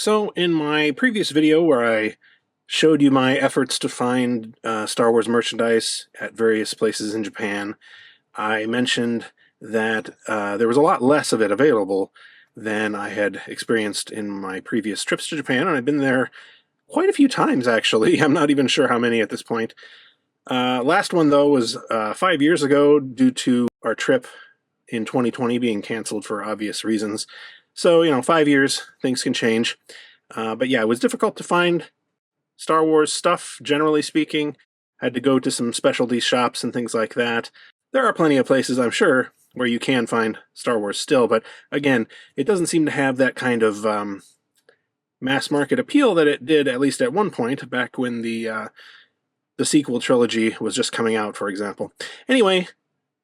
So in my previous video where I showed you my efforts to find Star Wars merchandise at various places in Japan, I mentioned that there was a lot less of it available than I had experienced in my previous trips to Japan, and I've been there quite a few times actually. I'm not even sure how many at this point. Last one though was 5 years ago due to our trip in 2020 being canceled for obvious reasons. So, 5 years, things can change. But yeah, it was difficult to find Star Wars stuff, generally speaking. Had to go to some specialty shops and things like that. There are plenty of places, I'm sure, where you can find Star Wars still, but again, it doesn't seem to have that kind of mass market appeal that it did, at least at one point, back when the sequel trilogy was just coming out, for example. Anyway,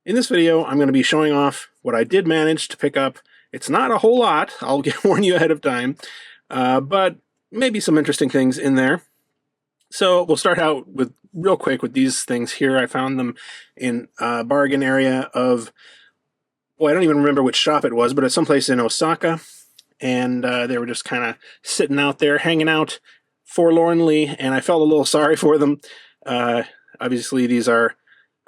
in this video, I'm going to be showing off what I did manage to pick up. It's not a whole lot, I'll warn you ahead of time, but maybe some interesting things in there. So we'll start out with real quick with these things here. I found them in a bargain area of, well, I don't even remember which shop it was, but it's someplace in Osaka, and they were just kind of sitting out there, hanging out forlornly, and I felt a little sorry for them. Obviously, these are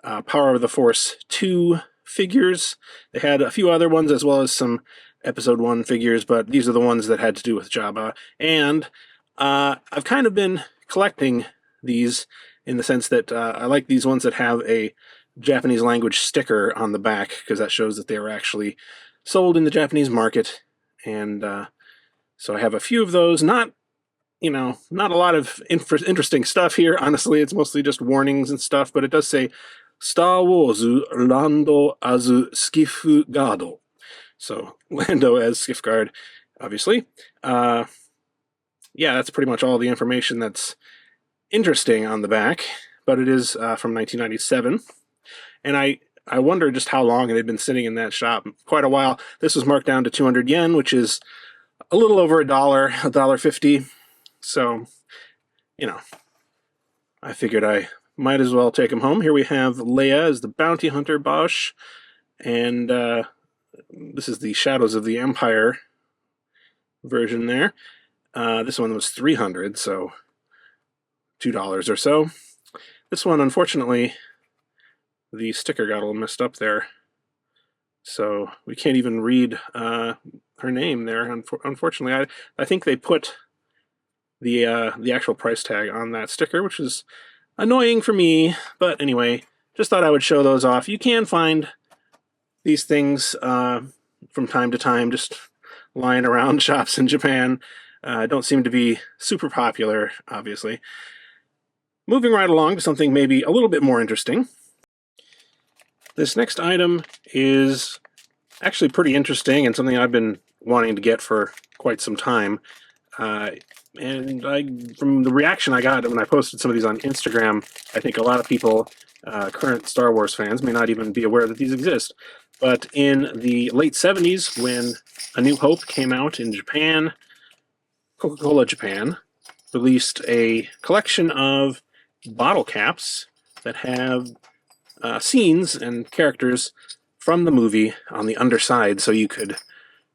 Power of the Force 2 figures. They had a few other ones as well as some Episode 1 figures, but these are the ones that had to do with Jabba. And I've kind of been collecting these in the sense that I like these ones that have a Japanese language sticker on the back, because that shows that they were actually sold in the Japanese market. And so I have a few of those. Not a lot of interesting stuff here. Honestly, it's mostly just warnings and stuff, but it does say Star Wars Lando as Skiff Guard. So Lando as Skiff Guard, obviously. Yeah, that's pretty much all the information that's interesting on the back, but it is from 1997. And I wonder just how long it had been sitting in that shop. Quite a while. This was marked down to 200 yen, which is a little over $1.50. So, I figured I might as well take him home. Here we have Leia as the bounty hunter Bosch, and this is the Shadows of the Empire version there. This one was 300, so $2 or so. This one, unfortunately, the sticker got a little messed up there, so we can't even read her name there. Unfortunately, I think they put the actual price tag on that sticker, which is annoying for me, but anyway, just thought I would show those off. You can find these things from time to time just lying around shops in Japan. Don't seem to be super popular, obviously. Moving right along to something maybe a little bit more interesting. This next item is actually pretty interesting and something I've been wanting to get for quite some time. And from the reaction I got when I posted some of these on Instagram, I think a lot of people, current Star Wars fans, may not even be aware that these exist. But in the late 70s, when A New Hope came out in Japan, Coca-Cola Japan released a collection of bottle caps that have scenes and characters from the movie on the underside, so you could,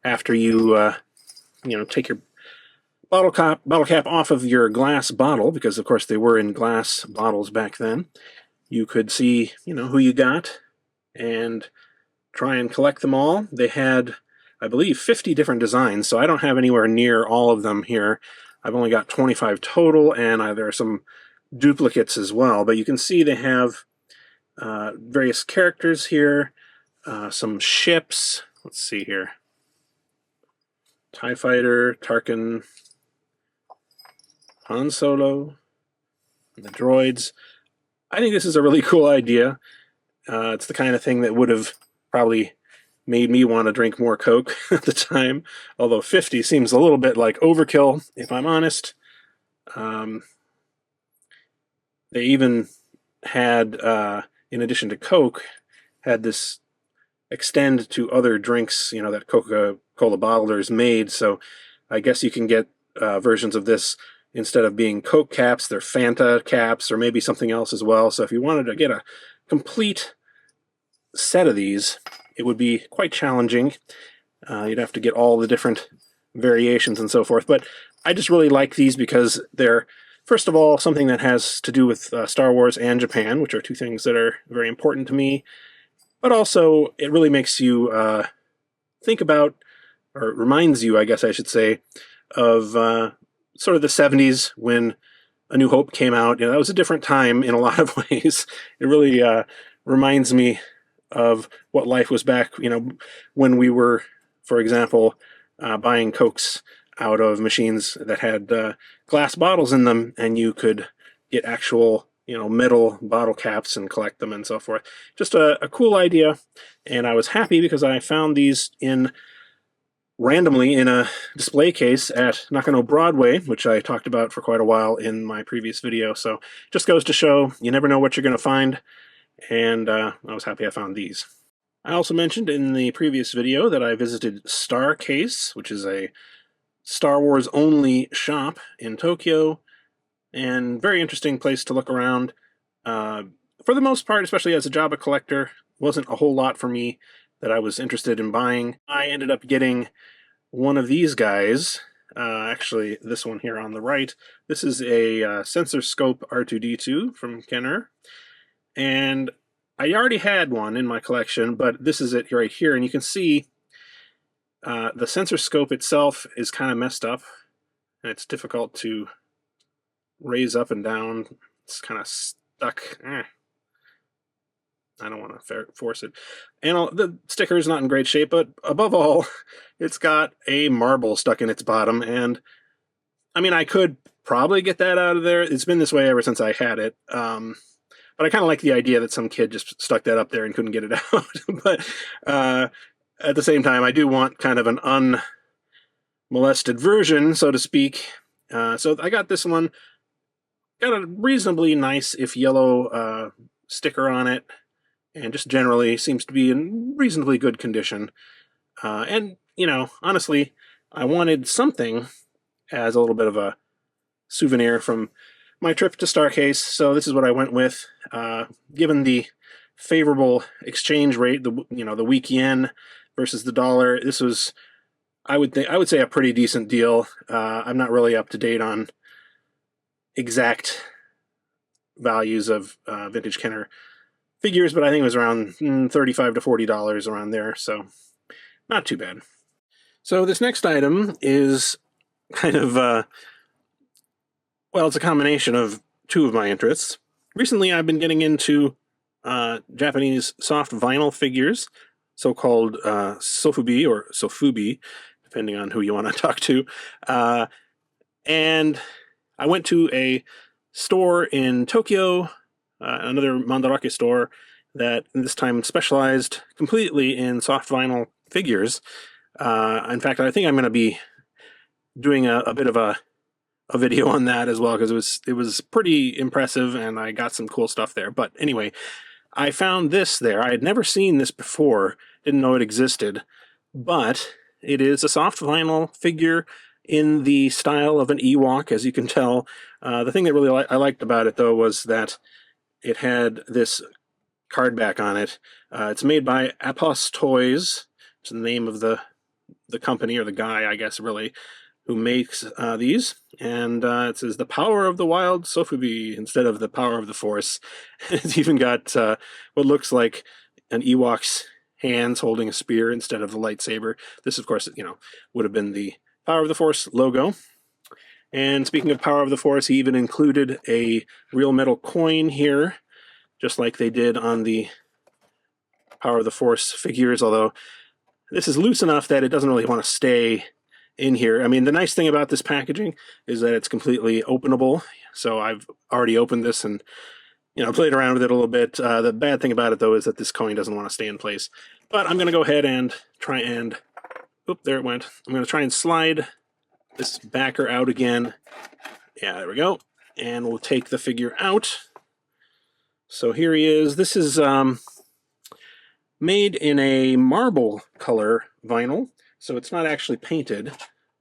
after you take your bottle cap off of your glass bottle, because of course they were in glass bottles back then, you could see who you got and try and collect them all. They had, I believe, 50 different designs, so I don't have anywhere near all of them here. I've only got 25 total, and there are some duplicates as well, but you can see they have various characters here, some ships. Let's see here. TIE Fighter, Tarkin, Han Solo, the droids. I think this is a really cool idea. It's the kind of thing that would have probably made me want to drink more Coke at the time, although 50 seems a little bit like overkill, if I'm honest. They even had, in addition to Coke, had this extend to other drinks, that Coca-Cola bottlers made, so I guess you can get versions of this. Instead of being Coke caps, they're Fanta caps, or maybe something else as well. So if you wanted to get a complete set of these, it would be quite challenging. You'd have to get all the different variations and so forth. But I just really like these because they're, first of all, something that has to do with Star Wars and Japan, which are two things that are very important to me. But also, it really makes you think about, or reminds you, I guess I should say, of sort of the 70s when A New Hope came out. That was a different time in a lot of ways. It really reminds me of what life was back, when we were, for example, buying Cokes out of machines that had glass bottles in them, and you could get actual, metal bottle caps and collect them and so forth. Just a cool idea, and I was happy because I found these randomly in a display case at Nakano Broadway, which I talked about for quite a while in my previous video. So just goes to show you never know what you're going to find, and I was happy I found these. I also mentioned in the previous video that I visited Starcase, which is a Star Wars only shop in Tokyo, and very interesting place to look around. For the most part, especially as a Jabba collector, wasn't a whole lot for me that I was interested in buying. I ended up getting one of these guys, actually this one here on the right. This is a sensor scope R2-D2 from Kenner, and I already had one in my collection, but this is it right here, and you can see the sensor scope itself is kind of messed up, and it's difficult to raise up and down. It's kind of stuck. I don't want to force it. And the sticker is not in great shape, but above all, it's got a marble stuck in its bottom. And I mean, I could probably get that out of there. It's been this way ever since I had it. But I kind of like the idea that some kid just stuck that up there and couldn't get it out. But at the same time, I do want kind of an unmolested version, so to speak. So I got this one. Got a reasonably nice, if yellow, sticker on it, and just generally seems to be in reasonably good condition. And, honestly, I wanted something as a little bit of a souvenir from my trip to Starcase, so this is what I went with. Given the favorable exchange rate, the weak yen versus the dollar, this was, I would say, a pretty decent deal. I'm not really up to date on exact values of vintage Kenner figures, but I think it was around $35 to $40 around there, so not too bad. So this next item is kind of, well, it's a combination of two of my interests. Recently, I've been getting into Japanese soft vinyl figures, so-called sofubi or sofubi, depending on who you want to talk to. And I went to a store in Tokyo, another Mandarake store, that this time specialized completely in soft vinyl figures. In fact, I think I'm going to be doing a bit of a video on that as well, because it was pretty impressive, and I got some cool stuff there. But anyway, I found this there. I had never seen this before, didn't know it existed, but it is a soft vinyl figure in the style of an Ewok, as you can tell. The thing that really I liked about it, though, was that it had this card back on it. It's made by Apos Toys. It's the name of the company, or the guy, I guess, really, who makes these. And it says the power of the wild Sofubi instead of the power of the Force. It's even got what looks like an Ewok's hands holding a spear instead of the lightsaber. This, of course, would have been the Power of the Force logo. And speaking of Power of the Force, he even included a real metal coin here, just like they did on the Power of the Force figures, although this is loose enough that it doesn't really want to stay in here. I mean, the nice thing about this packaging is that it's completely openable. So I've already opened this and played around with it a little bit. The bad thing about it, though, is that this coin doesn't want to stay in place. But I'm going to go ahead and try and... Oop, there it went. I'm going to try and slide this backer out again. Yeah, there we go. And we'll take the figure out. So here he is. This is made in a marble color vinyl. So it's not actually painted,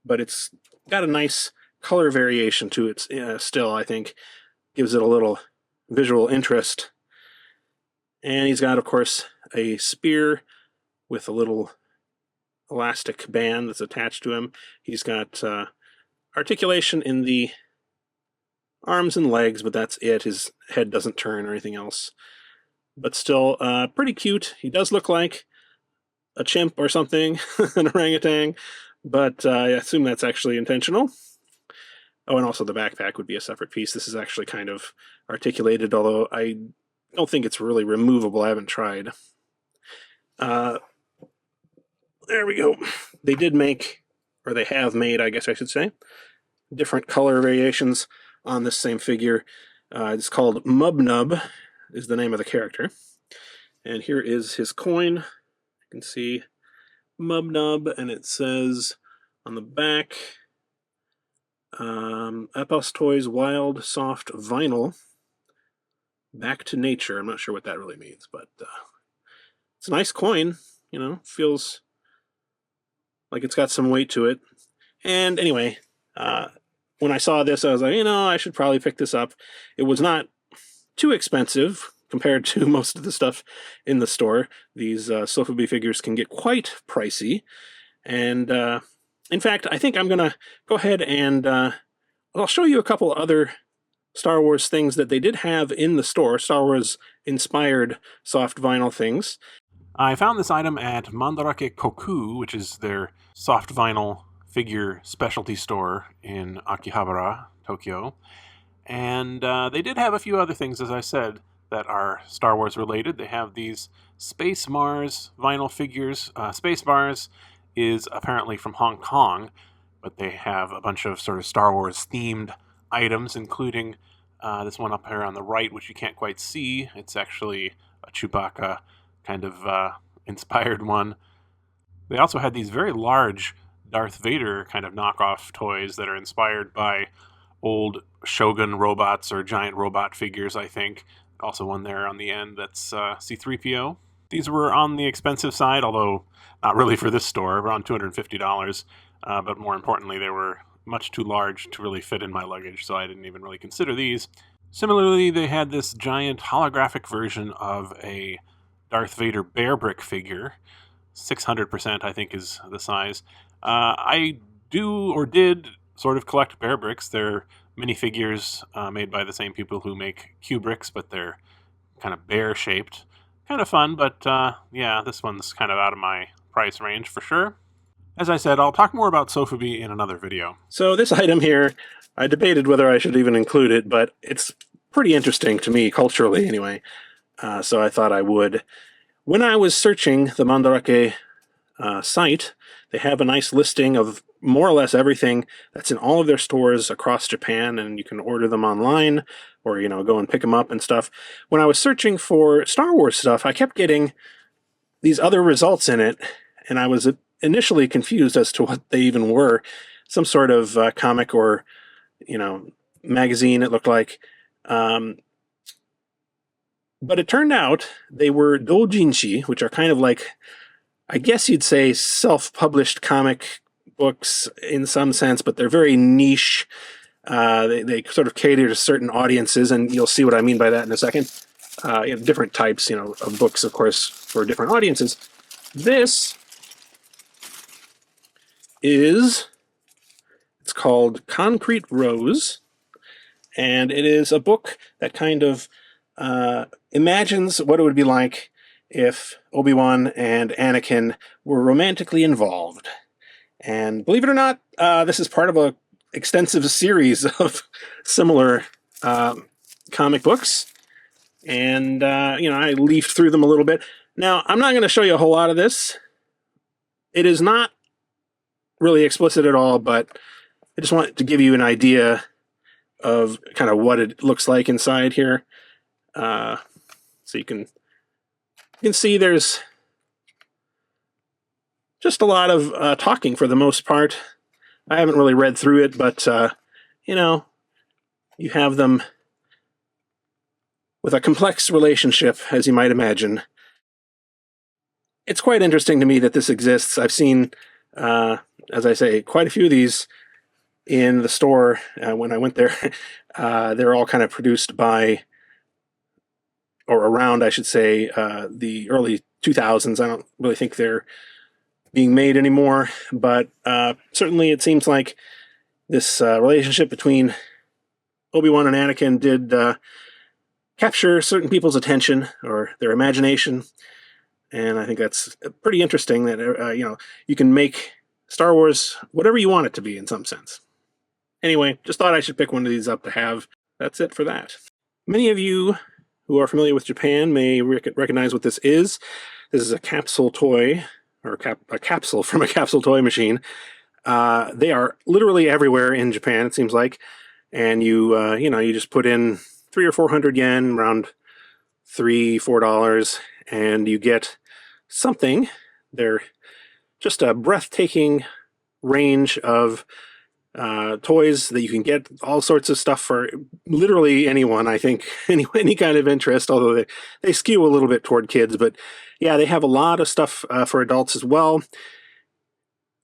but it's got a nice color variation to it still, I think. Gives it a little visual interest. And he's got, of course, a spear with a little elastic band that's attached to him. He's got articulation in the arms and legs, but that's it. His head doesn't turn or anything else. But still, pretty cute. He does look like a chimp or something, an orangutan, but I assume that's actually intentional. Oh, and also the backpack would be a separate piece. This is actually kind of articulated, although I don't think it's really removable. I haven't tried. There we go. They did make, or they have made, I guess I should say, different color variations on this same figure. It's called Mubnub, is the name of the character. And here is his coin. You can see Mubnub, and it says on the back, Epos Toys Wild Soft Vinyl, Back to Nature. I'm not sure what that really means, but it's a nice coin, you know, feels like it's got some weight to it. And anyway, when I saw this, I was like, you know, I should probably pick this up. It was not too expensive compared to most of the stuff in the store. These Sofubi figures can get quite pricey. And in fact, I think I'm going to go ahead and I'll show you a couple other Star Wars things that they did have in the store, Star Wars inspired soft vinyl things. I found this item at Mandarake Koku, which is their soft vinyl figure specialty store in Akihabara, Tokyo. And they did have a few other things, as I said, that are Star Wars related. They have these Space Mars vinyl figures. Space Mars is apparently from Hong Kong, but they have a bunch of sort of Star Wars themed items, including this one up here on the right, which you can't quite see. It's actually a Chewbacca kind of inspired one. They also had these very large Darth Vader kind of knockoff toys that are inspired by old Shogun robots or giant robot figures, I think. Also one there on the end that's C-3PO. These were on the expensive side, although not really for this store, around $250. But more importantly, they were much too large to really fit in my luggage, so I didn't even really consider these. Similarly, they had this giant holographic version of a Darth Vader bear brick figure. 600%, I think, is the size. I do, or did, sort of collect bear bricks. They're minifigures made by the same people who make Q-bricks, but they're kind of bear-shaped. Kind of fun, but yeah, this one's kind of out of my price range for sure. As I said, I'll talk more about Sofubi in another video. So this item here, I debated whether I should even include it, but it's pretty interesting to me, culturally anyway, so I thought I would. When I was searching the Mandarake site, they have a nice listing of more or less everything that's in all of their stores across Japan, and you can order them online or, you know, go and pick them up and stuff. When I was searching for Star Wars stuff, I kept getting these other results in it, and I was initially confused as to what they even were. Some sort of comic or, you know, magazine, it looked like. But it turned out they were doujinshi, which are kind of like, I guess you'd say, self-published comic books in some sense, but they're very niche. They sort of cater to certain audiences, and you'll see what I mean by that in a second. You know, different types, you know, of books, of course, for different audiences. This is, it's called Concrete Rose, and it is a book that kind of imagines what it would be like if Obi-Wan and Anakin were romantically involved. And believe it or not, this is part of an extensive series of similar comic books. And, you know, I leafed through them a little bit. Now, I'm not going to show you a whole lot of this. It is not really explicit at all, but I just want to give you an idea of kind of what it looks like inside here. So you can see there's just a lot of talking for the most part. I haven't really read through it, but, you know, you have them with a complex relationship, as you might imagine. It's quite interesting to me that this exists. I've seen, as I say, quite a few of these in the store when I went there. They're all kind of produced by, or around, I should say, the early 2000s. I don't really think they're being made anymore, but certainly it seems like this relationship between Obi-Wan and Anakin did capture certain people's attention or their imagination, and I think that's pretty interesting that you can make Star Wars whatever you want it to be in some sense. Anyway, just thought I should pick one of these up to have. That's it for that. Many of you who are familiar with Japan may recognize what this is. This is a capsule toy, or a capsule from a capsule toy machine. They are literally everywhere in Japan, it seems like. And you just put in 300 or 400 yen, around $3-4, and you get something. They're just a breathtaking range of toys that you can get, all sorts of stuff for literally anyone, I think, any kind of interest, although they skew a little bit toward kids. But yeah, they have a lot of stuff for adults as well.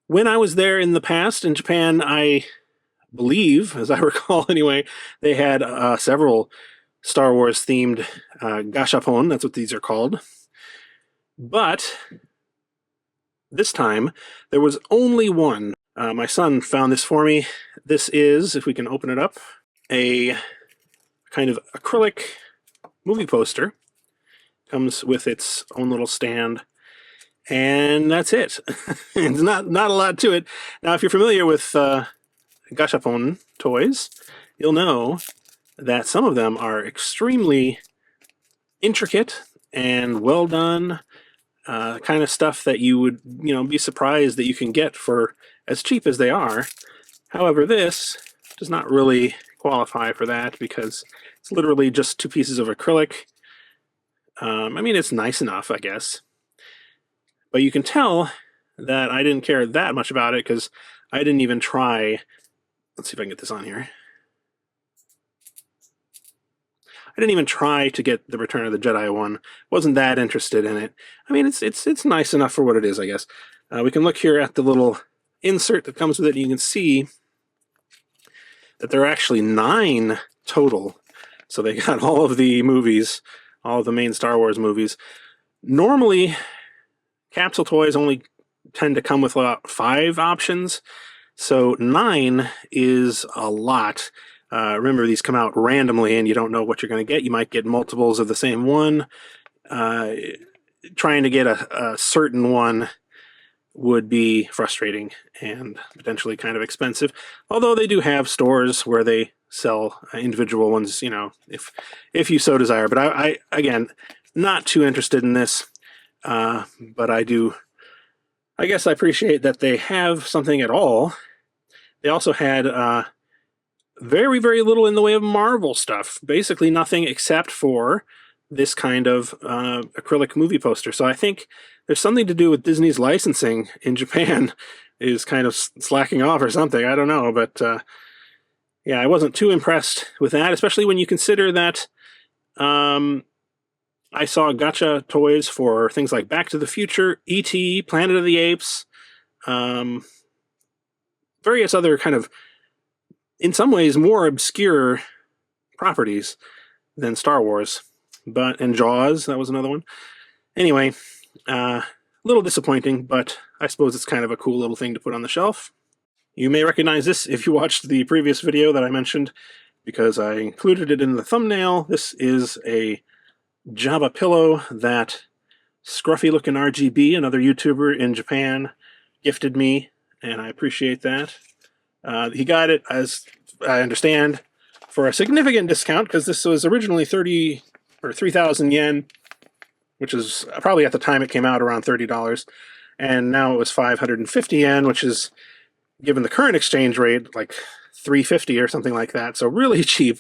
When I was there in the past in Japan, I believe, as I recall anyway, they had several Star Wars themed gashapon, that's what these are called. But this time, there was only one. My son found this for me. This is, if we can open it up, a kind of acrylic movie poster. Comes with its own little stand. And that's it. It's not a lot to it. Now, if you're familiar with gashapon toys, you'll know that some of them are extremely intricate and well done. Kind of stuff that you would, be surprised that you can get for as cheap as they are. However, this does not really qualify for that because it's literally just 2 pieces of acrylic. I mean, it's nice enough, I guess. But you can tell that I didn't care that much about it because I didn't even try. Let's see if I can get this on here. I didn't even try to get the Return of the Jedi one. Wasn't that interested in it. I mean, it's nice enough for what it is, I guess. We can look here at the little insert that comes with it, and you can see that there are actually 9 total. So they got all of the movies, all of the main Star Wars movies. Normally, capsule toys only tend to come with about 5 options. So 9 is a lot. Remember, these come out randomly, and you don't know what you're going to get. You might get multiples of the same one. Trying to get a certain one would be frustrating and potentially kind of expensive. Although they do have stores where they sell individual ones, if you so desire. But I again, not too interested in this. But I guess I appreciate that they have something at all. They also had very, very little in the way of Marvel stuff. Basically nothing except for this kind of acrylic movie poster. So I think there's something to do with Disney's licensing in Japan is kind of slacking off or something. I don't know, but yeah, I wasn't too impressed with that, especially when you consider that I saw gacha toys for things like Back to the Future, E.T., Planet of the Apes, various other kind of, in some ways, more obscure properties than Star Wars. And Jaws, that was another one. Anyway, a little disappointing, but I suppose it's kind of a cool little thing to put on the shelf. You may recognize this if you watched the previous video that I mentioned, because I included it in the thumbnail. This is a Jabba pillow that Scruffy-looking RGB, another YouTuber in Japan, gifted me, and I appreciate that. He got it, as I understand, for a significant discount, because this was originally 30 or 3,000 yen, which is probably at the time it came out around $30, and now it was 550 yen, which is, given the current exchange rate, like 350 or something like that, so really cheap.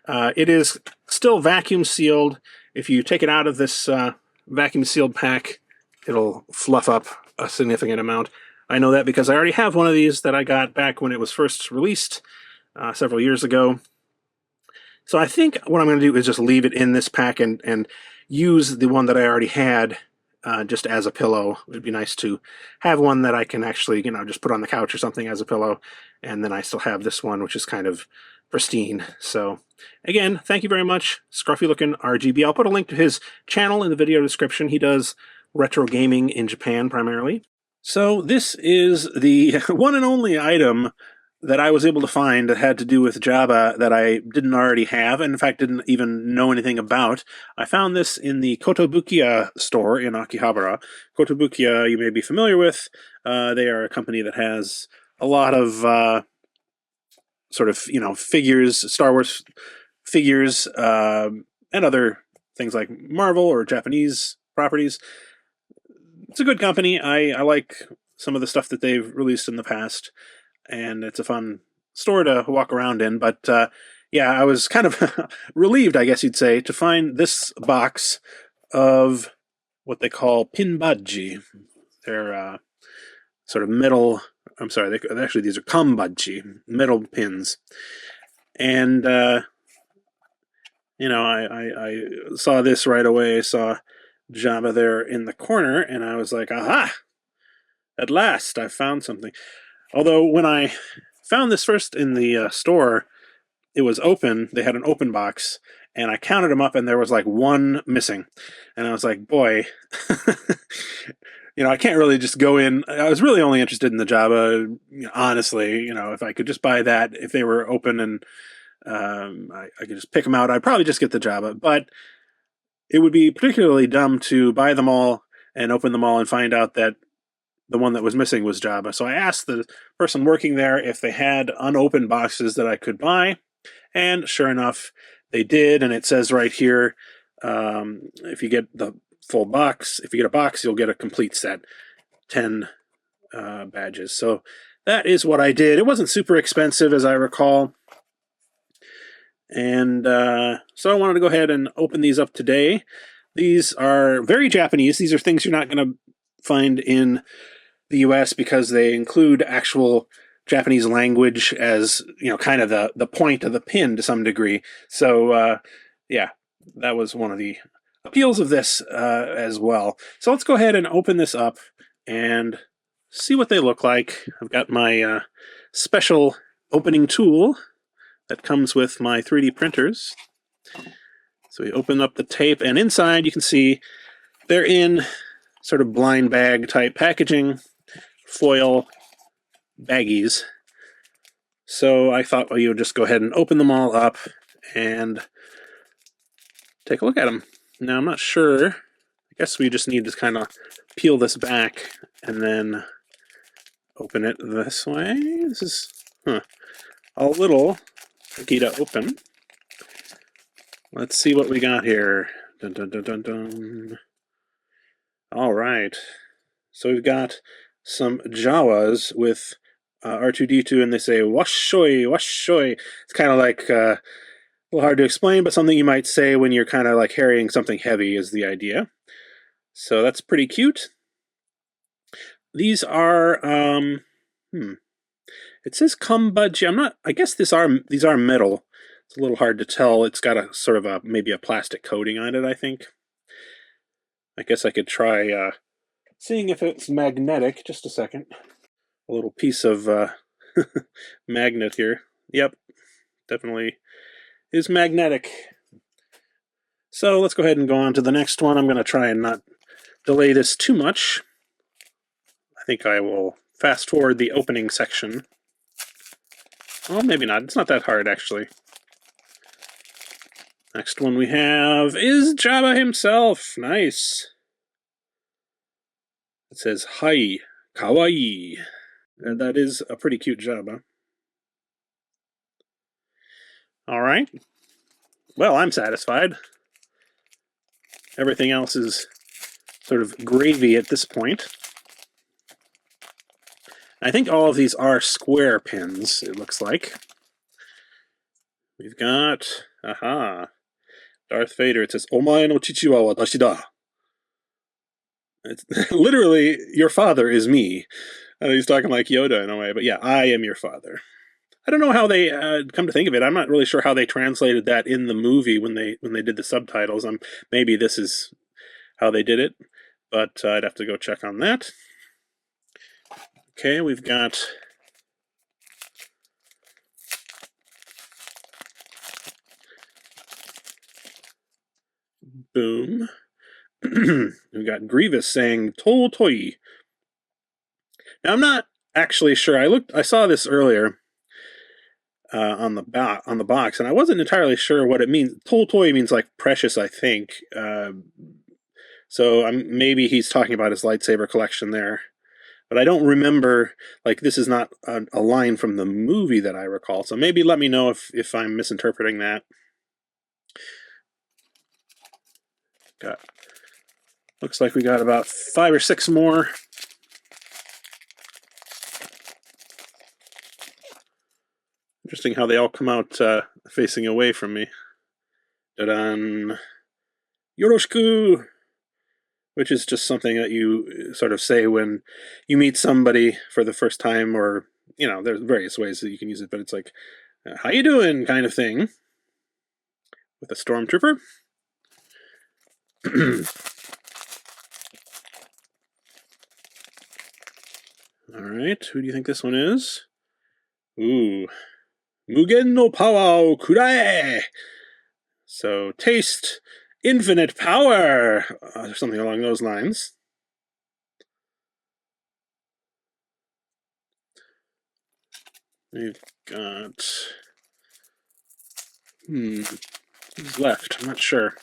It is still vacuum sealed. If you take it out of this vacuum sealed pack, it'll fluff up a significant amount. I know that because I already have one of these that I got back when it was first released several years ago. So I think what I'm going to do is just leave it in this pack and use the one that I already had just as a pillow. It would be nice to have one that I can actually, just put on the couch or something as a pillow. And then I still have this one, which is kind of pristine. So again, thank you very much, Scruffy-looking RGB. I'll put a link to his channel in the video description. He does retro gaming in Japan primarily. So this is the one and only item that I was able to find that had to do with Jabba that I didn't already have, and in fact didn't even know anything about. I found this in the Kotobukiya store in Akihabara. Kotobukiya, you may be familiar with. They are a company that has a lot of sort of figures, Star Wars figures, and other things like Marvel or Japanese properties. It's a good company. I like some of the stuff that they've released in the past, and it's a fun store to walk around in. But yeah, I was kind of relieved, I guess you'd say, to find this box of what they call pinbaji. They're sort of metal. I'm sorry, actually these are kambaji, metal pins. And I saw this right away. Saw Jabba there in the corner, and I was like, aha! At last, I found something. Although when I found this first in the store, it was open. They had an open box, and I counted them up, and there was like one missing. And I was like, boy, I can't really just go in. I was really only interested in the Jabba, honestly. If I could just buy that, if they were open and I could just pick them out, I'd probably just get the Jabba. But it would be particularly dumb to buy them all and open them all and find out that the one that was missing was Jabba. So I asked the person working there if they had unopened boxes that I could buy, and sure enough, they did. And it says right here, if you get the full box, if you get a box, you'll get a complete set, 10 badges. So that is what I did. It wasn't super expensive, as I recall. And so I wanted to go ahead and open these up today. These are very Japanese. These are things you're not going to find in the US because they include actual Japanese language as, kind of the point of the pin to some degree. So, yeah, that was one of the appeals of this as well. So let's go ahead and open this up and see what they look like. I've got my special opening tool that comes with my 3D printers. So we open up the tape, and inside you can see they're in sort of blind bag type packaging, foil baggies. So I thought, well, you would just go ahead and open them all up and take a look at them. Now I'm not sure. I guess we just need to kind of peel this back and then open it this way. This is a little tricky to open. Let's see what we got here. Dun, dun, dun, dun, dun. All right. So we've got some Jawas with R2-D2, and they say "washoy, washoy." It's kind of like a little hard to explain, but something you might say when you're kind of like carrying something heavy is the idea. So that's pretty cute. These are it says kambaji. I guess these are metal. It's a little hard to tell. It's got a sort of maybe a plastic coating on it, I think. I guess I could try seeing if it's magnetic. Just a second. A little piece of magnet here. Yep, definitely is magnetic. So let's go ahead and go on to the next one. I'm going to try and not delay this too much. I think I will fast forward the opening section. Well, maybe not. It's not that hard, actually. Next one we have is Jabba himself. Nice. It says, "Hai, kawaii." And that is a pretty cute Jabba. All right. Well, I'm satisfied. Everything else is sort of gravy at this point. I think all of these are square pins, it looks like. We've got, Darth Vader. It says, "Omae no chichi wa watashi da." It's literally, your father is me. I know he's talking like Yoda in a way, but yeah, I am your father. I don't know how they come to think of it. I'm not really sure how they translated that in the movie when they did the subtitles. Maybe this is how they did it, but I'd have to go check on that. Okay, we've got boom. We've got Grievous saying "To Toi." Now I'm not actually sure. I saw this earlier, on the box, and I wasn't entirely sure what it means. Toltoy means like precious, I think. So maybe he's talking about his lightsaber collection there. But I don't remember, like, this is not a line from the movie that I recall. So maybe let me know if I'm misinterpreting that. Looks like we got about 5 or 6 more. Interesting how they all come out facing away from me. Da-dan. Yoroshiku! Which is just something that you sort of say when you meet somebody for the first time, or, there's various ways that you can use it, but it's like, how you doing kind of thing with a stormtrooper. All right, who do you think this one is? Ooh. Mugen no power o kurae! So, taste infinite power! Or something along those lines. We've got... who's left? I'm not sure.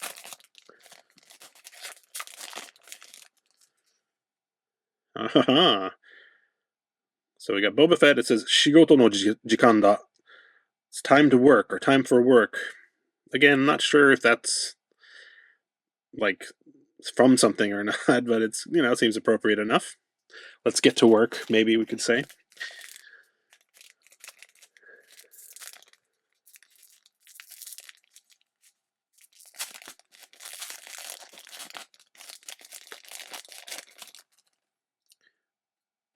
So we got Boba Fett. It says, Shigoto no jikan da. It's time to work, or time for work. Again, not sure if that's like from something or not, but it's, it seems appropriate enough. Let's get to work, maybe we could say.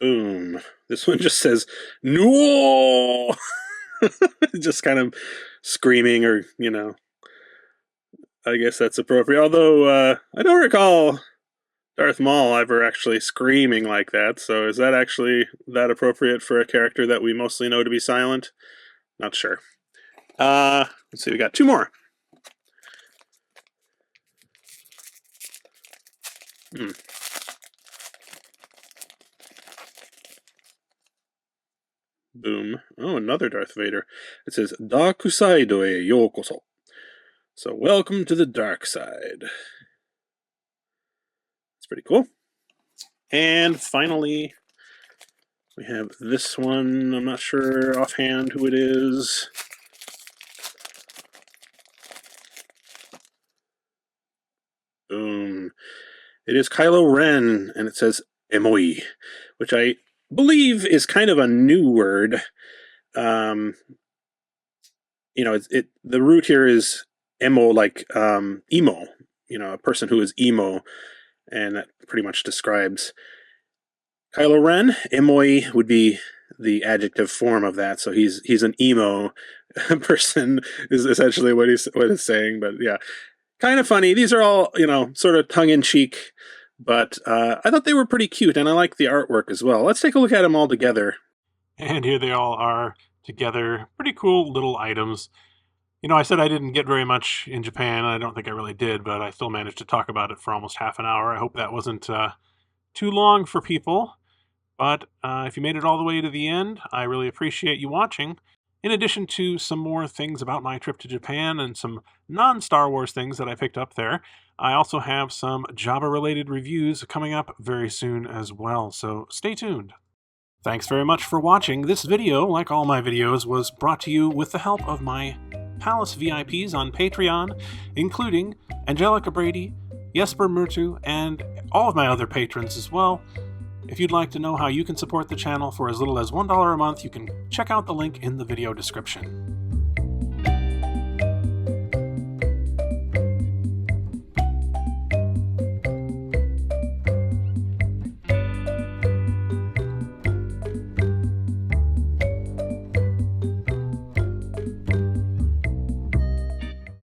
Boom. This one just says, no! Just kind of screaming, or, I guess that's appropriate. Although, I don't recall Darth Maul ever actually screaming like that, so is that actually that appropriate for a character that we mostly know to be silent? Not sure. Let's see, we got 2 more. Boom. Oh, another Darth Vader. It says, Dark Side e yokoso. So, welcome to the dark side. It's pretty cool. And finally, we have this one. I'm not sure offhand who it is. Boom. It is Kylo Ren, and it says emoi, which I believe is kind of a new word. The root here is emo, like emo, a person who is emo, and that pretty much describes Kylo Ren. Emoi would be the adjective form of that, so he's an emo person is essentially what it's saying. But yeah, kind of funny. These are all, sort of tongue-in-cheek, but I thought they were pretty cute, and I like the artwork as well. Let's take a look at them all together. And here they all are together. Pretty cool little items. I said I didn't get very much in Japan. I don't think I really did, but I still managed to talk about it for almost half an hour. I hope that wasn't too long for people. But if you made it all the way to the end, I really appreciate you watching. In addition to some more things about my trip to Japan and some non-Star Wars things that I picked up there, I also have some Jabba-related reviews coming up very soon as well, so stay tuned. Thanks very much for watching. This video, like all my videos, was brought to you with the help of my Palace VIPs on Patreon, including Angelica Brady, Jesper Murtu, and all of my other patrons as well. If you'd like to know how you can support the channel for as little as $1 a month, you can check out the link in the video description.